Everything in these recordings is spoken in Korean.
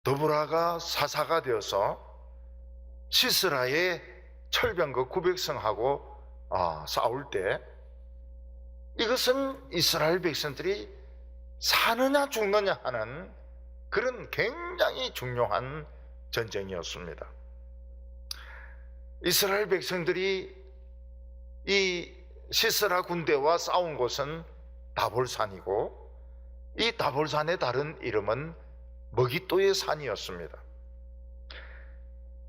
드보라가 사사가 되어서 시스라의 철병거 900성하고 싸울 때, 이것은 이스라엘 백성들이 사느냐 죽느냐 하는 그런 굉장히 중요한 전쟁이었습니다. 이스라엘 백성들이 이 시스라 군대와 싸운 곳은 다볼산이고, 이 다볼산의 다른 이름은 머깃도의 산이었습니다.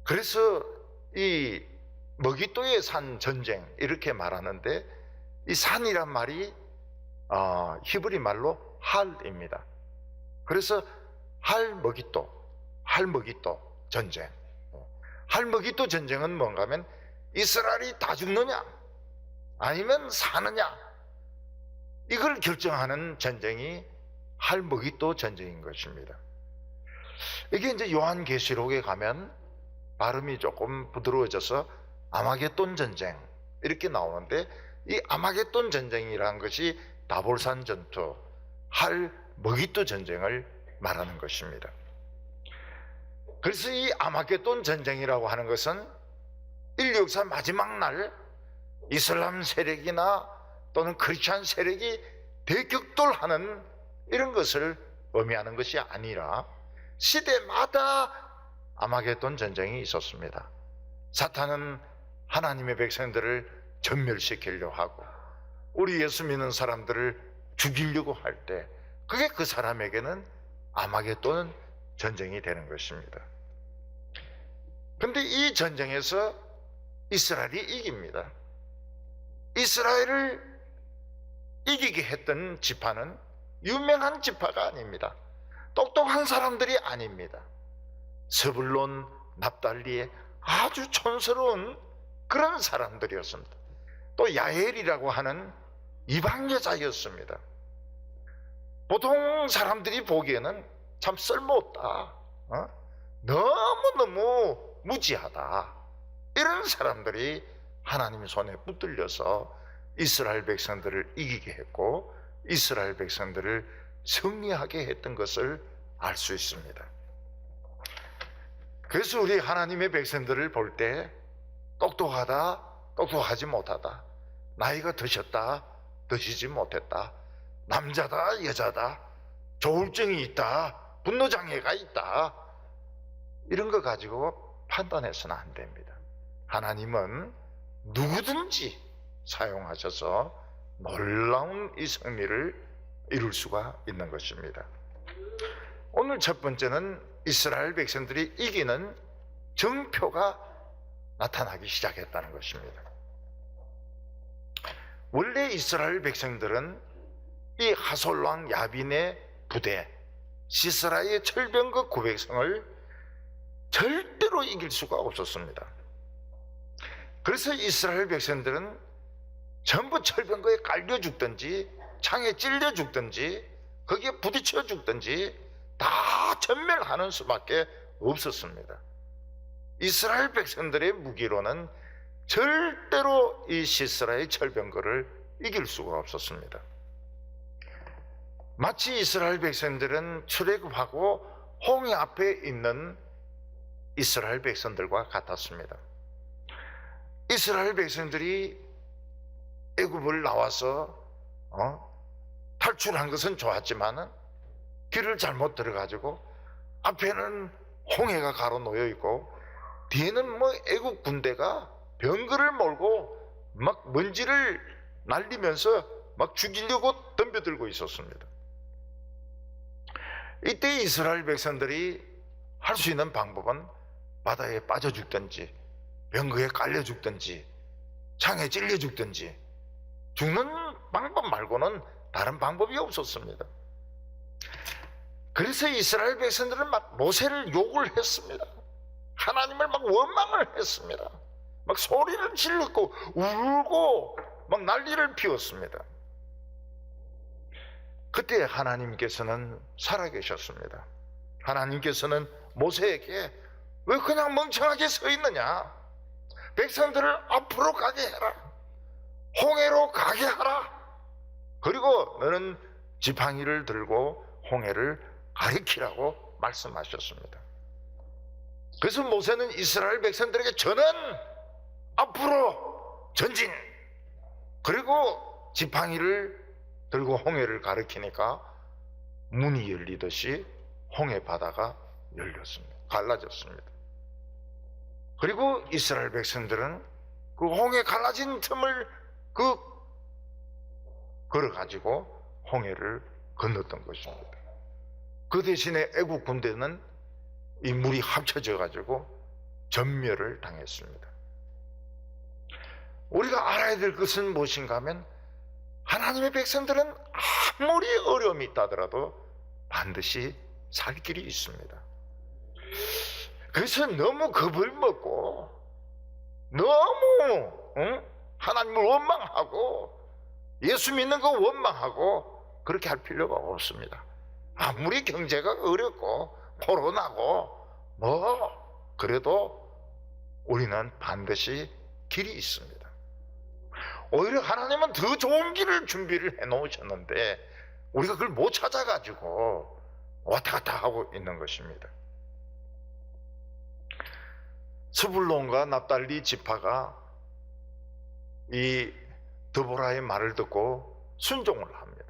그래서 이 머깃도의 산 전쟁 이렇게 말하는데, 이 산이란 말이 히브리 말로 할입니다. 그래서 할머깃도 전쟁. 할머깃도 전쟁은 뭔가 하면 이스라엘이 다 죽느냐 아니면 사느냐, 이걸 결정하는 전쟁이 할머깃도 전쟁인 것입니다. 이게 이제 요한계시록에 가면 발음이 조금 부드러워져서 아마겟돈 전쟁 이렇게 나오는데, 이 아마겟돈 전쟁이라는 것이 다볼산 전투, 할머깃도 전쟁을 말하는 것입니다. 그래서 이 아마겟돈 전쟁이라고 하는 것은 인류 역사 마지막 날 이슬람 세력이나 또는 크리스찬 세력이 대격돌하는 이런 것을 의미하는 것이 아니라, 시대마다 아마겟돈 전쟁이 있었습니다. 사탄은 하나님의 백성들을 전멸시키려고 하고, 우리 예수 믿는 사람들을 죽이려고 할 때, 그게 그 사람에게는 아마겟돈 전쟁이 되는 것입니다. 그런데 이 전쟁에서 이스라엘이 이깁니다. 이스라엘을 이기게 했던 지파는 유명한 지파가 아닙니다. 똑똑한 사람들이 아닙니다. 스불론, 납달리의 아주 촌스러운 그런 사람들이었습니다. 또 야엘이라고 하는 이방 여자였습니다. 보통 사람들이 보기에는 참 쓸모없다, 너무너무 무지하다, 이런 사람들이 하나님 손에 붙들려서 이스라엘 백성들을 이기게 했고, 이스라엘 백성들을 승리하게 했던 것을 알 수 있습니다. 그래서 우리 하나님의 백성들을 볼 때 똑똑하다, 똑똑하지 못하다, 나이가 드셨다, 드시지 못했다, 남자다, 여자다, 조울증이 있다, 분노장애가 있다, 이런 거 가지고 판단해서는 안 됩니다. 하나님은 누구든지 사용하셔서 놀라운 이 승리를 이룰 수가 있는 것입니다. 오늘 첫 번째는 이스라엘 백성들이 이기는 정표가 나타나기 시작했다는 것입니다. 원래 이스라엘 백성들은 이 하솔왕 야빈의 부대, 시스라의 철병거 900성을 절대로 이길 수가 없었습니다. 그래서 이스라엘 백성들은 전부 철병거에 깔려 죽든지 창에 찔려 죽든지 거기에 부딪혀 죽든지 다 전멸하는 수밖에 없었습니다. 이스라엘 백성들의 무기로는 절대로 이 시스라의 철병거를 이길 수가 없었습니다. 마치 이스라엘 백성들은 출애굽하고 홍해 앞에 있는 이스라엘 백성들과 같았습니다. 이스라엘 백성들이 애굽을 나와서 탈출한 것은 좋았지만은 길을 잘못 들어가지고 앞에는 홍해가 가로놓여 있고 뒤에는 애굽 군대가 병거를 몰고 막 먼지를 날리면서 막 죽이려고 덤벼들고 있었습니다. 이때 이스라엘 백성들이 할 수 있는 방법은 바다에 빠져 죽든지 병거에 깔려 죽든지 창에 찔려 죽든지, 죽는 방법 말고는 다른 방법이 없었습니다. 그래서 이스라엘 백성들은 막 모세를 욕을 했습니다. 하나님을 막 원망을 했습니다. 막 소리를 질렀고 울고 막 난리를 피웠습니다. 그때 하나님께서는 살아계셨습니다. 하나님께서는 모세에게 왜 그냥 멍청하게 서 있느냐, 백성들을 앞으로 가게 해라, 홍해로 가게 하라, 그리고 너는 지팡이를 들고 홍해를 가리키라고 말씀하셨습니다. 그래서 모세는 이스라엘 백성들에게 저는 앞으로 전진, 그리고 지팡이를 들고 홍해를 가리키니까 문이 열리듯이 홍해 바다가 열렸습니다. 갈라졌습니다. 그리고 이스라엘 백성들은 그 홍해 갈라진 틈을 걸어가지고 홍해를 건넜던 것입니다. 그 대신에 애국 군대는 이 물이 합쳐져 가지고 전멸을 당했습니다. 우리가 알아야 될 것은 무엇인가 하면 하나님의 백성들은 아무리 어려움이 있다 하더라도 반드시 살 길이 있습니다. 그래서 너무 겁을 먹고 너무 하나님을 원망하고 예수 믿는 거 원망하고 그렇게 할 필요가 없습니다. 아무리 경제가 어렵고 코로나고 그래도 우리는 반드시 길이 있습니다. 오히려 하나님은 더 좋은 길을 준비를 해 놓으셨는데 우리가 그걸 못 찾아가지고 왔다 갔다 하고 있는 것입니다. 스불론과 납달리 지파가 이 드보라의 말을 듣고 순종을 합니다.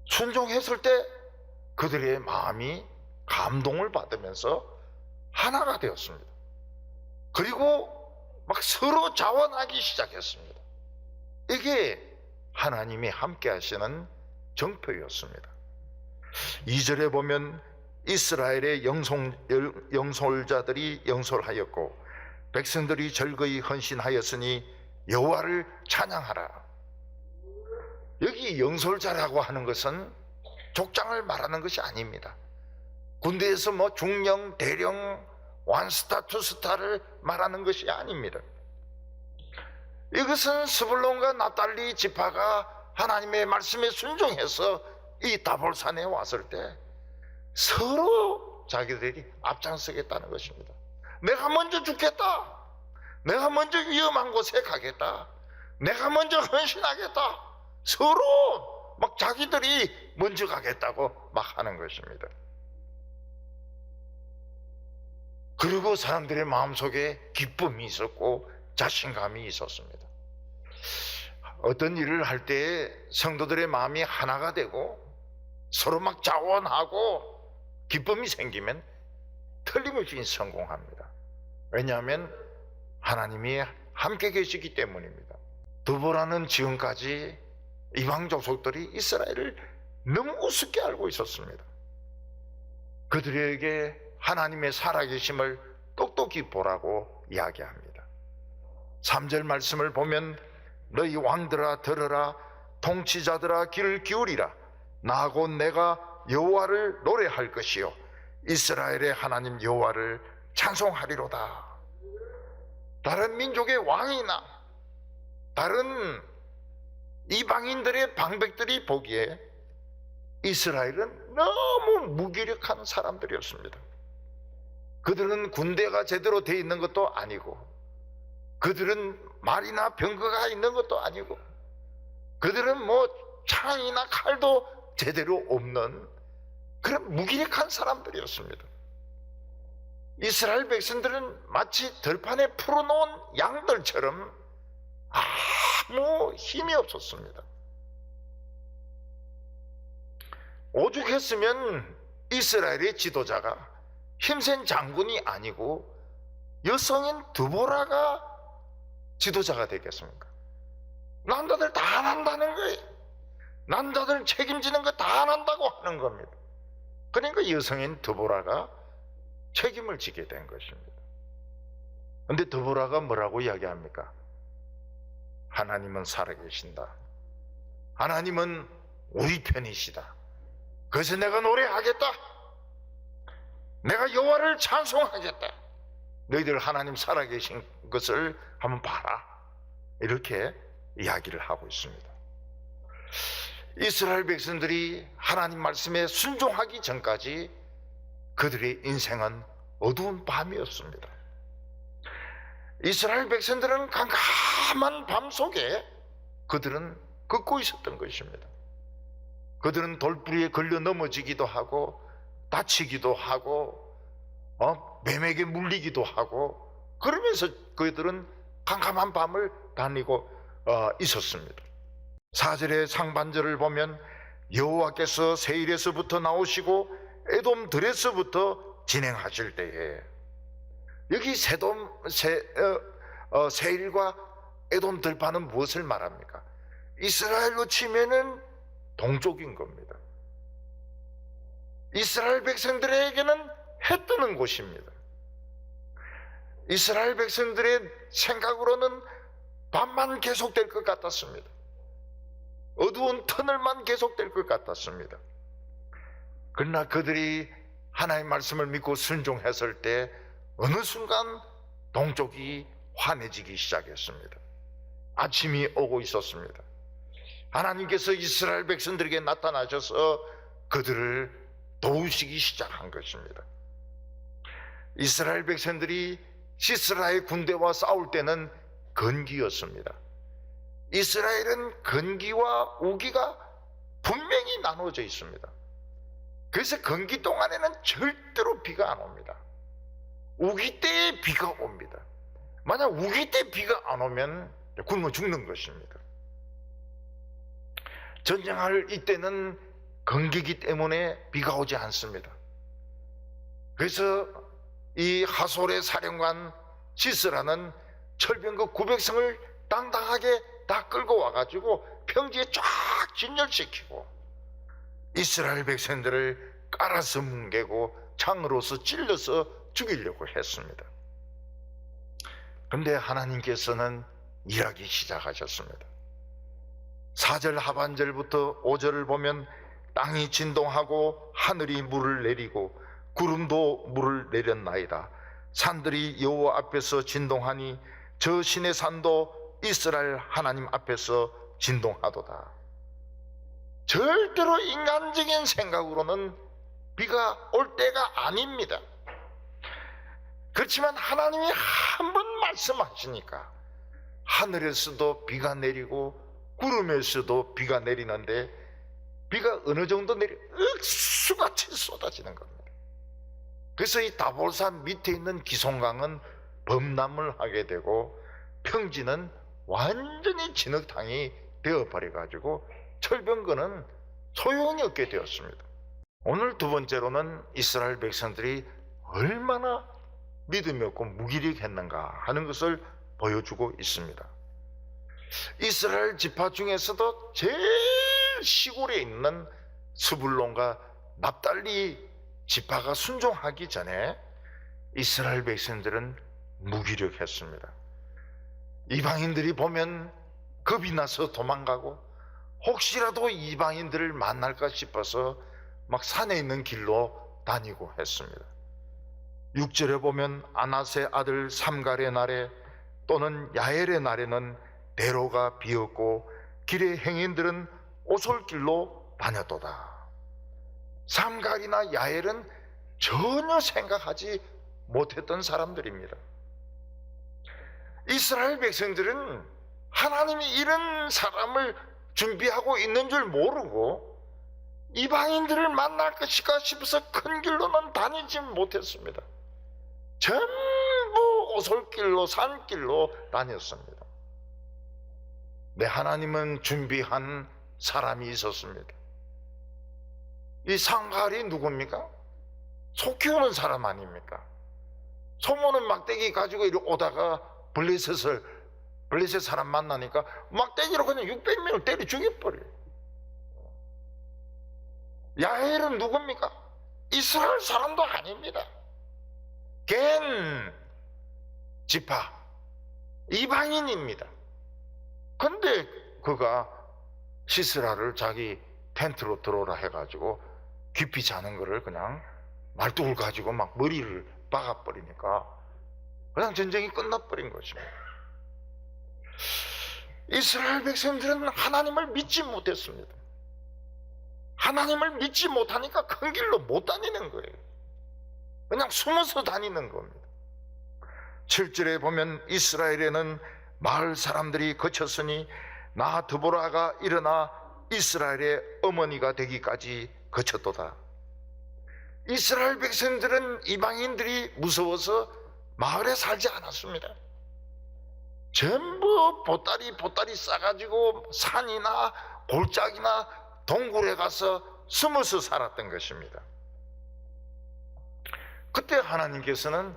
순종했을 때 그들의 마음이 감동을 받으면서 하나가 되었습니다. 그리고 막 서로 자원하기 시작했습니다. 이게 하나님이 함께 하시는 정표였습니다. 2절에 보면 이스라엘의 영솔자들이 영솔하였고 백성들이 절거히 헌신하였으니 여호와를 찬양하라. 여기 영솔자라고 하는 것은 족장을 말하는 것이 아닙니다. 군대에서 중령, 대령, 원스타, 투스타를 말하는 것이 아닙니다. 이것은 스불론과 납달리 지파가 하나님의 말씀에 순종해서 이 다볼산에 왔을 때 서로 자기들이 앞장서겠다는 것입니다. 내가 먼저 죽겠다. 내가 먼저 위험한 곳에 가겠다. 내가 먼저 헌신하겠다. 서로 막 자기들이 먼저 가겠다고 막 하는 것입니다. 그리고 사람들의 마음속에 기쁨이 있었고 자신감이 있었습니다. 어떤 일을 할 때 성도들의 마음이 하나가 되고 서로 막 자원하고 기쁨이 생기면 틀림없이 성공합니다. 왜냐하면 하나님이 함께 계시기 때문입니다. 드보라는 지금까지 이방 족속들이 이스라엘을 너무 우습게 알고 있었습니다. 그들에게 하나님의 살아계심을 똑똑히 보라고 이야기합니다. 3절 말씀을 보면 너희 왕들아 들으라, 통치자들아 귀를 기울이라. 나 곧 내가 여호와를 노래할 것이요 이스라엘의 하나님 여호와를 찬송하리로다. 다른 민족의 왕이나 다른 이방인들의 방백들이 보기에 이스라엘은 너무 무기력한 사람들이었습니다. 그들은 군대가 제대로 돼 있는 것도 아니고 그들은 말이나 병거가 있는 것도 아니고 그들은 창이나 칼도 제대로 없는 그런 무기력한 사람들이었습니다. 이스라엘 백성들은 마치 들판에 풀어놓은 양들처럼 아무 힘이 없었습니다. 오죽했으면 이스라엘의 지도자가 힘센 장군이 아니고 여성인 드보라가 지도자가 되겠습니까? 남자들 다 한다는 거예요. 남자들 책임지는 거 다 안 한다고 하는 겁니다. 그러니까 여성인 드보라가 책임을 지게 된 것입니다. 그런데 드보라가 뭐라고 이야기합니까? 하나님은 살아계신다. 하나님은 우리 편이시다. 그래서 내가 노래하겠다. 내가 여호와를 찬송하겠다. 너희들 하나님 살아계신 것을 한번 봐라. 이렇게 이야기를 하고 있습니다. 이스라엘 백성들이 하나님 말씀에 순종하기 전까지 그들의 인생은 어두운 밤이었습니다. 이스라엘 백성들은 깜깜한 밤 속에 그들은 걷고 있었던 것입니다. 그들은 돌부리에 걸려 넘어지기도 하고 다치기도 하고 뱀에게 물리기도 하고, 그러면서 그들은 캄캄한 밤을 다니고 있었습니다. 4절의 상반절을 보면 여호와께서 세일에서부터 나오시고 에돔 들에서부터 진행하실 때에, 여기 세일과 에돔 들파는 무엇을 말합니까? 이스라엘로 치면은 동쪽인 겁니다. 이스라엘 백성들에게는 해 뜨는 곳입니다. 이스라엘 백성들의 생각으로는 밤만 계속될 것 같았습니다. 어두운 터널만 계속될 것 같았습니다. 그러나 그들이 하나님의 말씀을 믿고 순종했을 때 어느 순간 동쪽이 환해지기 시작했습니다. 아침이 오고 있었습니다. 하나님께서 이스라엘 백성들에게 나타나셔서 그들을 도우시기 시작한 것입니다. 이스라엘 백성들이 시스라의 군대와 싸울 때는 건기였습니다. 이스라엘은 건기와 우기가 분명히 나누어져 있습니다. 그래서 건기 동안에는 절대로 비가 안 옵니다. 우기 때에 비가 옵니다. 만약 우기 때 비가 안 오면 굶어 죽는 것입니다. 전쟁할 이때는 건기기 때문에 비가 오지 않습니다. 그래서 이 하솔의 사령관 시스라는 철병거 900성을 당당하게 다 끌고 와가지고 평지에 쫙 진열시키고 이스라엘 백성들을 깔아서 뭉개고 창으로서 찔러서 죽이려고 했습니다. 그런데 하나님께서는 일하기 시작하셨습니다. 4절 하반절부터 5절을 보면 땅이 진동하고 하늘이 물을 내리고 구름도 물을 내렸나이다. 산들이 여호와 앞에서 진동하니 저 신의 산도 이스라엘 하나님 앞에서 진동하도다. 절대로 인간적인 생각으로는 비가 올 때가 아닙니다. 그렇지만 하나님이 한 번 말씀하시니까 하늘에서도 비가 내리고 구름에서도 비가 내리는데 비가 어느 정도 억수같이 쏟아지는 겁니다. 그래서 이 다볼산 밑에 있는 기송강은 범람을 하게 되고 평지는 완전히 진흙탕이 되어버려가지고 철병거는 소용이 없게 되었습니다. 오늘 두 번째로는 이스라엘 백성들이 얼마나 믿음이 없고 무기력했는가 하는 것을 보여주고 있습니다. 이스라엘 지파 중에서도 제일 시골에 있는 스불론과 납달리 지파가 순종하기 전에 이스라엘 백성들은 무기력했습니다. 이방인들이 보면 겁이 나서 도망가고 혹시라도 이방인들을 만날까 싶어서 막 산에 있는 길로 다니고 했습니다. 6절에 보면 아나세 아들 삼갈의 날에 또는 야엘의 날에는 대로가 비었고 길의 행인들은 오솔길로 다녔도다. 삼갈이나 야엘은 전혀 생각하지 못했던 사람들입니다. 이스라엘 백성들은 하나님이 이런 사람을 준비하고 있는 줄 모르고 이방인들을 만날 것일까 싶어서 큰 길로는 다니지 못했습니다. 전부 오솔길로 산길로 다녔습니다. 네, 하나님은 준비한 사람이 있었습니다. 이 상갈이 누굽니까? 소 키우는 사람 아닙니까? 소모는 막대기 가지고 이리 오다가 블레셋 사람 만나니까 막대기로 그냥 600명을 때려 죽여버려요. 야엘은 누굽니까? 이스라엘 사람도 아닙니다. 겐 지파 이방인입니다. 근데 그가 시스라를 자기 텐트로 들어오라 해가지고 깊이 자는 거를 그냥 말뚝을 가지고 막 머리를 박아버리니까 그냥 전쟁이 끝나버린 것입니다. 이스라엘 백성들은 하나님을 믿지 못했습니다. 하나님을 믿지 못하니까 큰 길로 못 다니는 거예요. 그냥 숨어서 다니는 겁니다. 7절에 보면 이스라엘에는 마을 사람들이 거쳤으니 나 드보라가 일어나 이스라엘의 어머니가 되기까지 거쳤도다. 이스라엘 백성들은 이방인들이 무서워서 마을에 살지 않았습니다. 전부 보따리 싸가지고 산이나 골짜기나 동굴에 가서 숨어서 살았던 것입니다. 그때 하나님께서는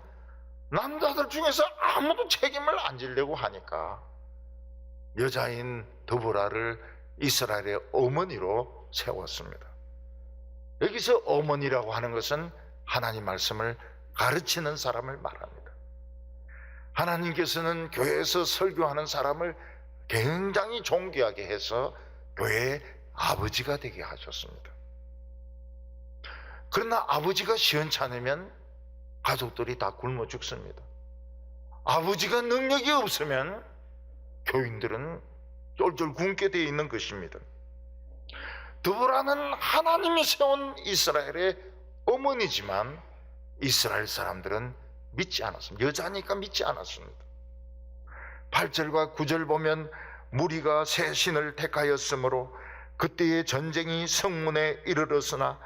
남자들 중에서 아무도 책임을 안 지려고 하니까 여자인 드보라를 이스라엘의 어머니로 세웠습니다. 여기서 어머니라고 하는 것은 하나님 말씀을 가르치는 사람을 말합니다. 하나님께서는 교회에서 설교하는 사람을 굉장히 존귀하게 해서 교회의 아버지가 되게 하셨습니다. 그러나 아버지가 시원찮으면 가족들이 다 굶어 죽습니다. 아버지가 능력이 없으면 교인들은 쫄쫄 굶게 되어 있는 것입니다. 드보라는 하나님이 세운 이스라엘의 어머니지만 이스라엘 사람들은 믿지 않았습니다. 여자니까 믿지 않았습니다. 8절과 9절 보면 무리가 새 신을 택하였으므로 그때의 전쟁이 성문에 이르렀으나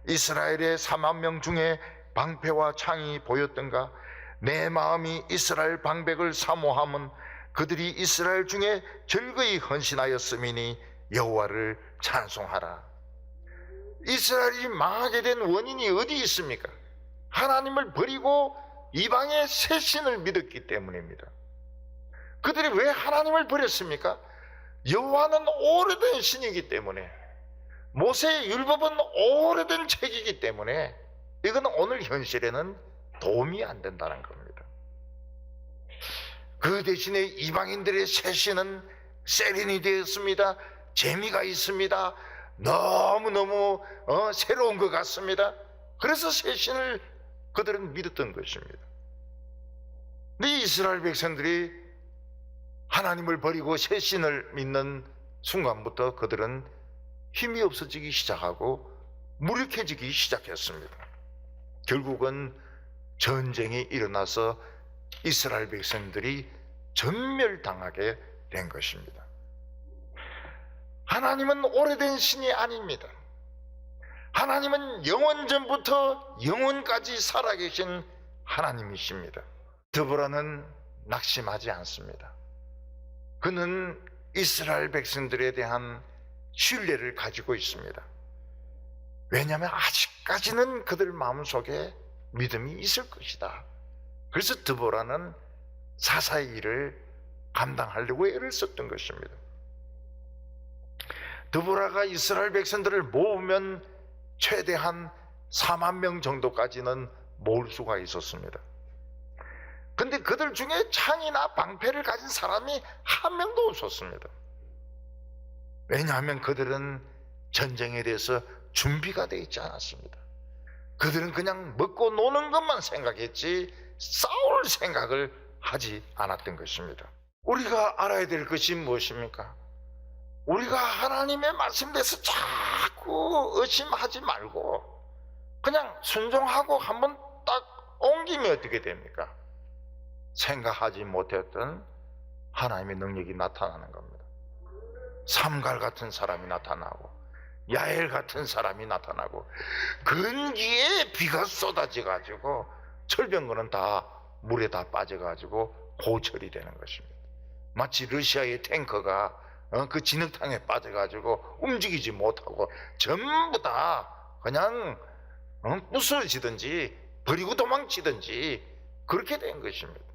이스라엘의 4만 명 중에 방패와 창이 보였던가 내 마음이 이스라엘 방백을 사모함은 그들이 이스라엘 중에 즐거이 헌신하였음이니 여호와를 찬송하라. 이스라엘이 망하게 된 원인이 어디 있습니까? 하나님을 버리고 이방의 새 신을 믿었기 때문입니다. 그들이 왜 하나님을 버렸습니까? 여호와는 오래된 신이기 때문에, 모세의 율법은 오래된 책이기 때문에 이건 오늘 현실에는 도움이 안 된다는 겁니다. 그 대신에 이방인들의 새 신은 세련이 되었습니다. 재미가 있습니다. 너무너무 새로운 것 같습니다. 그래서 새 신을 그들은 믿었던 것입니다. 근데 이스라엘 백성들이 하나님을 버리고 새 신을 믿는 순간부터 그들은 힘이 없어지기 시작하고 무력해지기 시작했습니다. 결국은 전쟁이 일어나서 이스라엘 백성들이 전멸당하게 된 것입니다. 하나님은 오래된 신이 아닙니다. 하나님은 영원전부터 영원까지 살아계신 하나님이십니다. 드보라는 낙심하지 않습니다. 그는 이스라엘 백성들에 대한 신뢰를 가지고 있습니다. 왜냐하면 아직까지는 그들 마음속에 믿음이 있을 것이다. 그래서 드보라는 사사의 일을 감당하려고 애를 썼던 것입니다. 드보라가 이스라엘 백성들을 모으면 최대한 4만 명 정도까지는 모을 수가 있었습니다. 근데 그들 중에 창이나 방패를 가진 사람이 한 명도 없었습니다. 왜냐하면 그들은 전쟁에 대해서 준비가 되어 있지 않았습니다. 그들은 그냥 먹고 노는 것만 생각했지 싸울 생각을 하지 않았던 것입니다. 우리가 알아야 될 것이 무엇입니까? 우리가 하나님의 말씀에서 자꾸 의심하지 말고 그냥 순종하고 한번 딱 옮기면 어떻게 됩니까? 생각하지 못했던 하나님의 능력이 나타나는 겁니다. 삼갈 같은 사람이 나타나고 야엘 같은 사람이 나타나고 근기에 비가 쏟아져가지고 철병거는 다 물에 다 빠져가지고 고철이 되는 것입니다. 마치 러시아의 탱커가 그 진흙탕에 빠져가지고 움직이지 못하고 전부 다 그냥 부서지든지 버리고 도망치든지 그렇게 된 것입니다.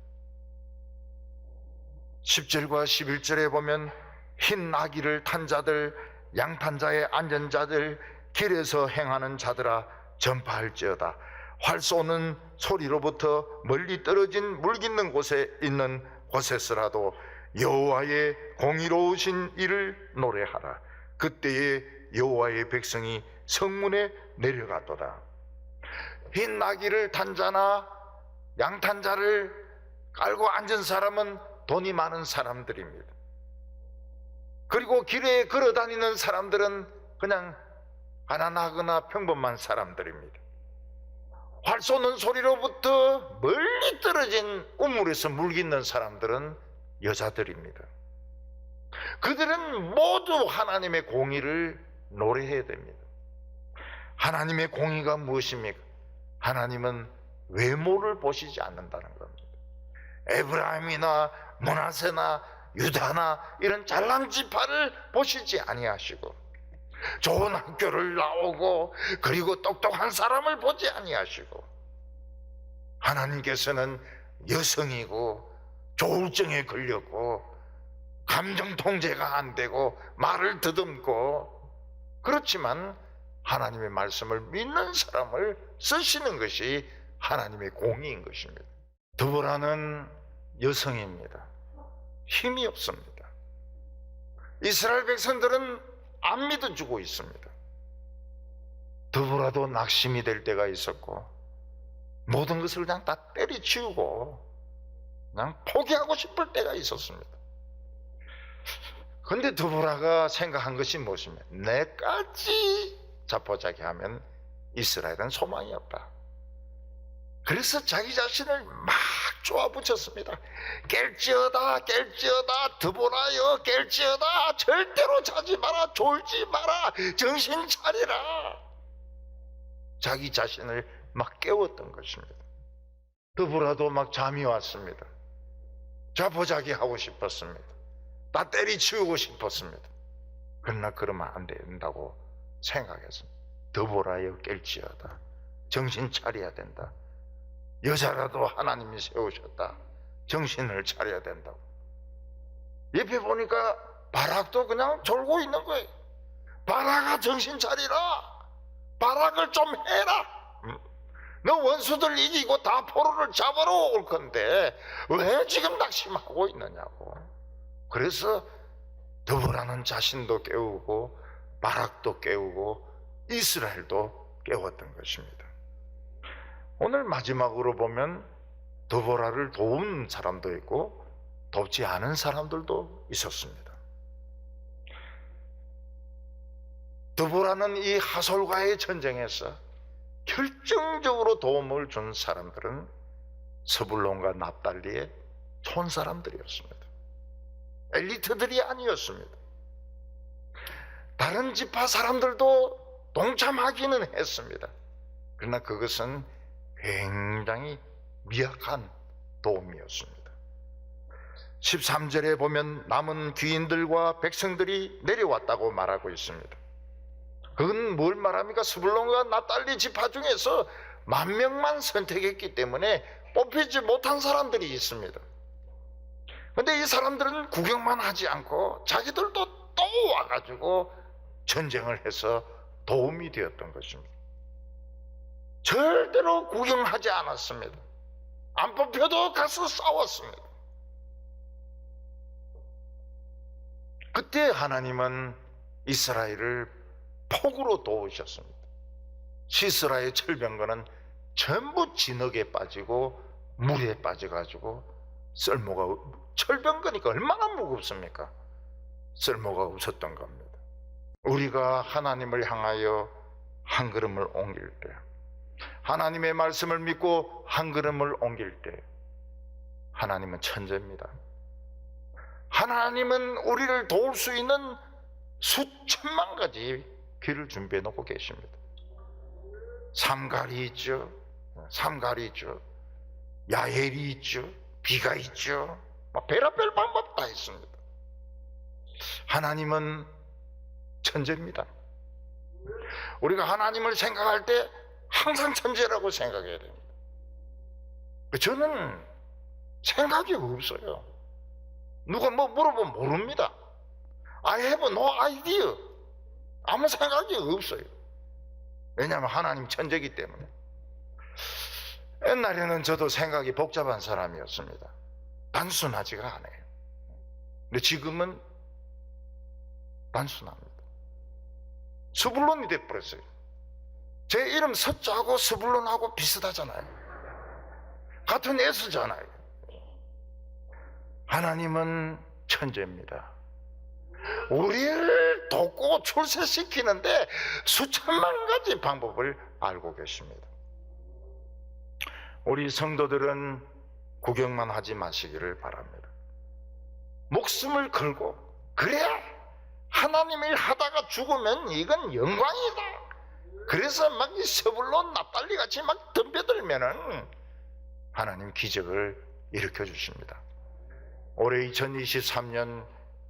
10절과 11절에 보면 흰 나귀를 탄 자들, 양탄 자에 앉은 자들, 길에서 행하는 자들아 전파할지어다. 활 쏘는 소리로부터 멀리 떨어진 물 깃는 곳에 있는 곳에서라도 여호와의 공의로우신 일을 노래하라. 그때에 여호와의 백성이 성문에 내려가도다. 흰 나귀를 탄 자나 양탄 자를 깔고 앉은 사람은 돈이 많은 사람들입니다. 그리고 길에 걸어다니는 사람들은 그냥 가난하거나 평범한 사람들입니다. 활 쏘는 소리로부터 멀리 떨어진 우물에서 물 깃는 사람들은 여자들입니다. 그들은 모두 하나님의 공의를 노래해야 됩니다. 하나님의 공의가 무엇입니까? 하나님은 외모를 보시지 않는다는 겁니다. 에브라임이나 므낫세나 유다나 이런 잘난 지파를 보시지 아니하시고, 좋은 학교를 나오고 그리고 똑똑한 사람을 보지 아니하시고, 하나님께서는 여성이고 조울증에 걸렸고 감정 통제가 안 되고 말을 더듬고, 그렇지만 하나님의 말씀을 믿는 사람을 쓰시는 것이 하나님의 공의인 것입니다. 드보라는 여성입니다. 힘이 없습니다. 이스라엘 백성들은 안 믿어주고 있습니다. 드보라도 낙심이 될 때가 있었고, 모든 것을 그냥 다 때려치우고 그냥 포기하고 싶을 때가 있었습니다. 그런데 드보라가 생각한 것이 무엇이냐, 내까지 자포자기하면 이스라엘은 소망이 없다. 그래서 자기 자신을 막 쪼아붙였습니다. 깰지어다 깰지어다 드보라여 깰지어다, 절대로 자지 마라, 졸지 마라, 정신 차리라. 자기 자신을 막 깨웠던 것입니다. 드보라도 막 잠이 왔습니다. 자포자기 하고 싶었습니다. 다 때리치우고 싶었습니다. 그러나 그러면 안 된다고 생각했습니다. 드보라여 깰지어다, 정신 차려야 된다. 여자라도 하나님이 세우셨다, 정신을 차려야 된다고. 옆에 보니까 바락도 그냥 졸고 있는 거예요. 바락아, 정신 차리라. 바락을 좀 해라. 너 원수들 이기고 다 포로를 잡으러 올 건데 왜 지금 낙심하고 있느냐고. 그래서 드보라는 자신도 깨우고 바락도 깨우고 이스라엘도 깨웠던 것입니다. 오늘 마지막으로 보면 드보라를 도운 사람도 있고 돕지 않은 사람들도 있었습니다. 드보라는 이 하솔과의 전쟁에서 결정적으로 도움을 준 사람들은 스불론과 납달리의 촌사람들이었습니다. 엘리트들이 아니었습니다. 다른 지파 사람들도 동참하기는 했습니다. 그러나 그것은 굉장히 미약한 도움이었습니다. 13절에 보면 남은 귀인들과 백성들이 내려왔다고 말하고 있습니다. 그건 뭘 말합니까? 스불론과 납달리 지파 중에서 10,000명만 선택했기 때문에 뽑히지 못한 사람들이 있습니다. 그런데 이 사람들은 구경만 하지 않고 자기들도 또 와가지고 전쟁을 해서 도움이 되었던 것입니다. 절대로 구경하지 않았습니다. 안 뽑혀도 가서 싸웠습니다. 그때 하나님은 이스라엘을 폭우로 도우셨습니다. 시스라의 철병거는 전부 진흙에 빠지고 물에 빠져가지고 쓸모가, 철병거니까 얼마나 무겁습니까? 쓸모가 없었던 겁니다. 우리가 하나님을 향하여 한 걸음을 옮길 때, 하나님의 말씀을 믿고 한 걸음을 옮길 때 하나님은 천재입니다. 하나님은 우리를 도울 수 있는 수천만 가지 길을 준비해 놓고 계십니다. 삼갈이 있죠, 삼갈이 있죠, 야헬이 있죠, 비가 있죠, 별의별 방법 다 있습니다. 하나님은 천재입니다. 우리가 하나님을 생각할 때 항상 천재라고 생각해야 됩니다. 저는 생각이 없어요. 누가 뭐 물어보면 모릅니다. I have no idea. 아무 생각이 없어요. 왜냐하면 하나님 천재이기 때문에. 옛날에는 저도 생각이 복잡한 사람이었습니다. 단순하지가 않아요. 근데 지금은 단순합니다. 스불론이 돼버렸어요. 제 이름 서자하고 스불론하고 비슷하잖아요. 같은 S잖아요. 하나님은 천재입니다. 우리를 돕고 출세시키는데 수천만 가지 방법을 알고 계십니다. 우리 성도들은 구경만 하지 마시기를 바랍니다. 목숨을 걸고, 그래야 하나님 일 하다가 죽으면 이건 영광이다, 그래서 막 이 서불론 납달리 같이 막 덤벼들면은 하나님 기적을 일으켜 주십니다. 올해 2023년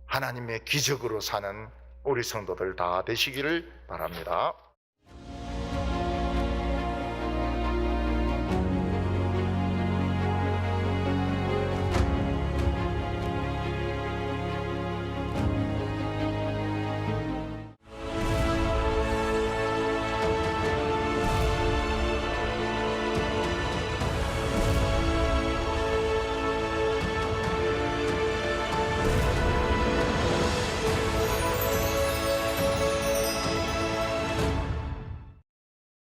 하나님의 기적으로 사는 우리 성도들 다 되시기를 바랍니다.